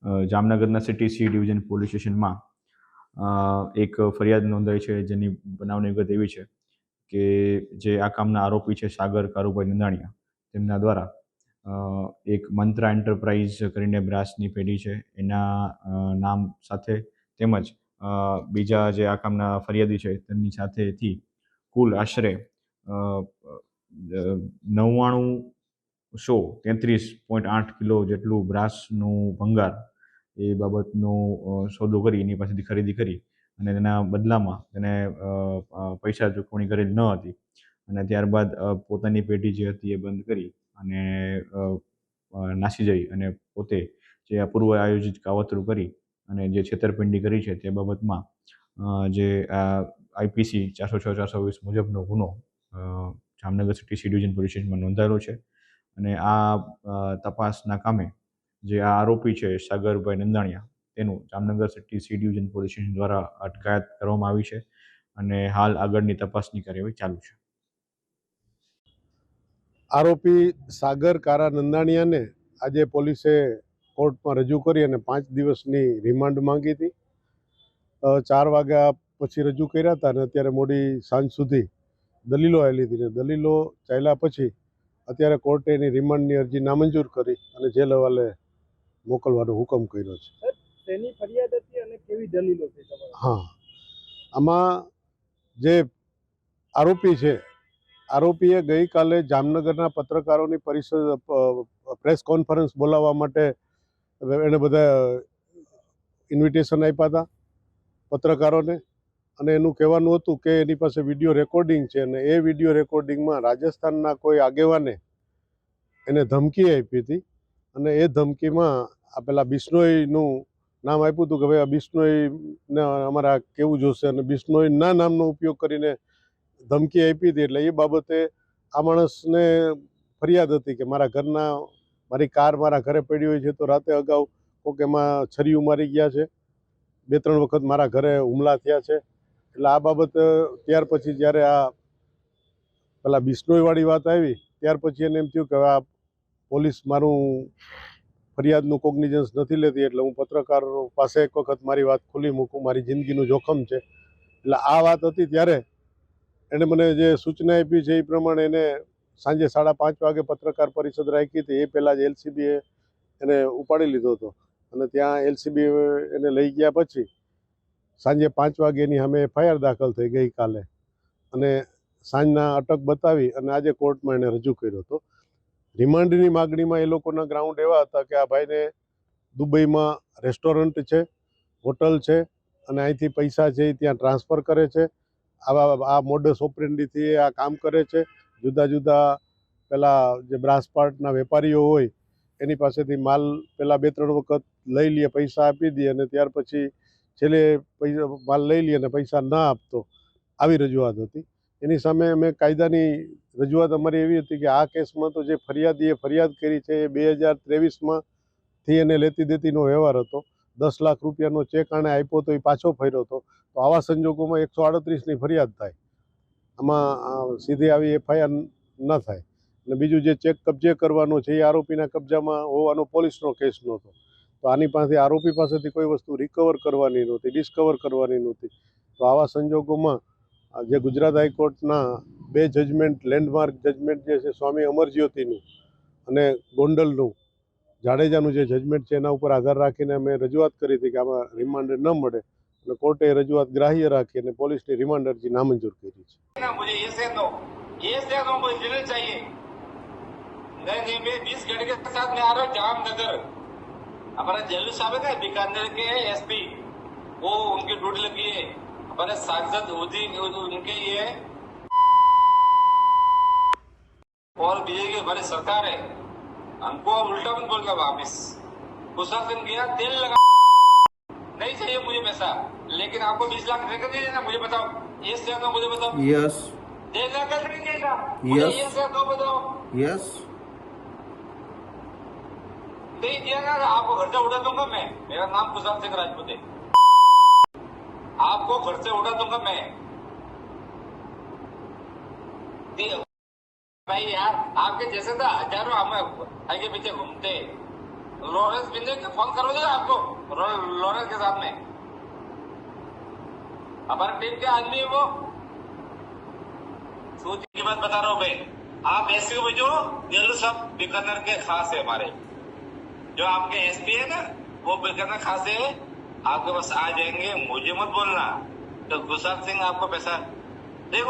જામનગરના city C division police સ્ટેશનમાં એક ફરિયાદ નોંધાઈ છે, જેની બનાવની વિગત એવી છે કે જે આ કામના આરોપી છે સાગર કારુભાઈ નંદાણીયા, તેમના દ્વારા એક મંત્રા એન્ટરપ્રાઇઝ કરીને બ્રાસની પેઢી છે એના નામ સાથે તેમજ બીજા જે આ કામના ફરિયાદી છે તેમની સાથેથી કુલ આશરે 99,33.8 કિલો જેટલું બ્રાસનું ભંગાર એ બાબતનો સોદો કરી એની પાસેથી ખરીદી કરી અને તેના બદલામાં તેને પૈસા ચૂકવણી કરેલ ન હતી અને ત્યારબાદ પોતાની પેઢી જે હતી એ બંધ કરી અને નાસી જઈ અને પોતે જે આ પૂર્વ આયોજિત કાવતરું કરી અને જે છેતરપિંડી કરી છે તે બાબતમાં જે આઈપીસી 406-420 મુજબનો ગુનો Jamnagar city C division police સ્ટેશનમાં નોંધાયેલો છે અને આ તપાસના કામે જે આ આરોપી છે સાગરભાઈ નંદાણીયા તેનું Jamnagar city C division police station દ્વારા અટકાયત કરવામાં આવી છે અને હાલ આગળની તપાસની કાર્યવાહી ચાલુ છે. આરોપી સાગર કારા નંદાણીયાને આજે પોલીસે કોર્ટમાં રજૂ કરી અને 5 દિવસની રિમાન્ડ માંગી હતી. 4 વાગ્યા પછી રજૂ કર્યા હતા અને અત્યારે મોડી સાંજ સુધી દલીલો આવેલી હતી. દલીલો ચાલ્યા પછી અત્યારે કોર્ટે એની રિમાન્ડની અરજી નામંજૂર કરી અને જેલ હવાલે મોકલવાનો હુકમ કર્યો છે. તેની ફરિયાદ હતી અને કેવી દલીલો છે તમારી? હા, આમાં જે આરોપી છે, આરોપીએ ગઈકાલે જામનગરના પત્રકારોની પરિષદ પ્રેસ કોન્ફરન્સ બોલાવવા માટે એને બધા ઇન્વિટેશન આપ્યા હતા પત્રકારોને અને એનું કહેવાનું હતું કે એની પાસે વિડીયો રેકોર્ડિંગ છે અને એ વિડીયો રેકોર્ડિંગમાં રાજસ્થાનના કોઈ આગેવાને એને ધમકી આપી હતી અને એ ધમકીમાં આ પેલા બિશ્નોઈનું નામ આપ્યું હતું કે ભાઈ આ બિશ્નોઈને અમારે કેવું જોશે અને બિશ્નોઈના નામનો ઉપયોગ કરીને ધમકી આપી હતી. એટલે એ બાબતે આ માણસને ફરિયાદ હતી કે મારી કાર મારા ઘરે પડી હોય છે, તો રાતે અગાઉ કોઈક એમાં છરીયું મારી ગયા છે, 2-3 વખત મારા ઘરે હુમલા થયા છે. એટલે આ બાબત ત્યાર પછી જ્યારે આ પેલા બિશ્નોઈવાળી વાત આવી ત્યાર પછી એને એમ થયું કે આ પોલીસ મારું ફરિયાદનું કોગ્નિઝન્સ નથી લેતી, એટલે હું પત્રકારો પાસે એક વખત મારી વાત ખુલ્લી મૂકું, મારી જિંદગીનું જોખમ છે. એટલે આ વાત હતી ત્યારે એણે મને જે સૂચના આપી છે એ પ્રમાણે એને સાંજે 5:30 વાગે પત્રકાર પરિષદ રાખી હતી. એ પહેલાં જ એલસીબીએ એને ઉપાડી લીધો હતો અને ત્યાં એલસીબી એને લઈ ગયા પછી સાંજે 5 વાગે એની સામે એફઆઈઆર દાખલ થઈ ગઈકાલે અને સાંજના અટક બતાવી અને આજે કોર્ટમાં એને રજૂ કર્યો હતો. રિમાન્ડની માગણીમાં એ લોકોના ગ્રાઉન્ડ એવા હતા કે આ ભાઈને દુબઈમાં રેસ્ટોરન્ટ છે, હોટલ છે અને અહીંથી પૈસા છે એ ત્યાં ટ્રાન્સફર કરે છે. આ મોડસ ઓપરેન્ડીથી આ કામ કરે છે. જુદા જુદા પેલા જે બ્રાસ પાર્ટના વેપારીઓ હોય એની પાસેથી માલ પેલા 2-3 વખત લઈ લે, પૈસા આપી દે અને ત્યાર પછી છેલ્લે માલ લઈ લે અને પૈસા ના આપતો, આવી રજૂઆત હતી. એની સામે અમે કાયદાની રજૂઆત અમારી એવી હતી કે આ કેસમાં તો જે ફરિયાદીએ ફરિયાદ કરી છે એ 2023માંથી એને લેતી દેતીનો વ્યવહાર હતો. 10 લાખ રૂપિયાનો ચેક આણે આપ્યો તો એ પાછો ફર્યો હતો. તો આવા સંજોગોમાં 138ની ફરિયાદ થાય, આમાં સીધી આવી એફઆઈઆર ન થાય. અને બીજું જે ચેક કબજે કરવાનો છે એ આરોપીના કબજામાં હોવાનો પોલીસનો કેસ નહોતો. તો આની પાસે આરોપી પાસેથી કોઈ વસ્તુ રિકવર કરવાની નહોતી, ડિસ્કવર કરવાની નહોતી. તો આવા સંજોગોમાં જે ગુજરાત હાઈકોર્ટના 2 જજમેન્ટ, લેન્ડમાર્ક જજમેન્ટ જે છે સ્વામી અમરજ્યોતિનું અને ગોંડલનું જાડેજાનું જે જજમેન્ટ છે એના ઉપર આધાર રાખીને અમે રજૂઆત કરી હતી કે આમાં રિમાન્ડ ન મળે અને કોર્ટે રજૂઆત ગ્રાહ્ય રાખી અને પોલીસની રિમાન્ડ અરજી નામંજૂર કરી છે. हमारा जेलू साहब है बीकानेर के एसपी, वो उनकी ड्यूटी लगी है. हमारे सांसद उनके ये और बीजेपी की हमारी सरकार है, हमको उल्टा मत बोल के वापिस प्रशासन किया, तेल लगा. नहीं चाहिए मुझे पैसा, लेकिन आपको 20 लाख देकर नहीं देना. मुझे बताओ, ये से दो, मुझे बताओ. यस, देगा कर नहीं देगा. यस, ये से दो बताओ. यस, नहीं दिया ना, आपको खर्चा उड़ा दूंगा मैं. मेरा नाम कुशाल सिंह राजपूत है. आपको खर्चे उड़ा दूंगा मैं. भाई यार, आपके जैसे तो हजारों हम आगे पीछे घूमते, लॉरेंस बिंदे के फोन करो देगा आपको, लॉरेंस के साथ में हमारे टीम के आदमी है वो। सूची की बात बता रहा हूँ भाई, आप एसपी को भेजो, ये लोग सब बीकानेर के खास है हमारे, जो आपके एसपी है ना वो बीकानेर खास है, आपके पास आ जाएंगे। मुझे मत बोलना तो गुलशन सिंह आपको पैसा देखो।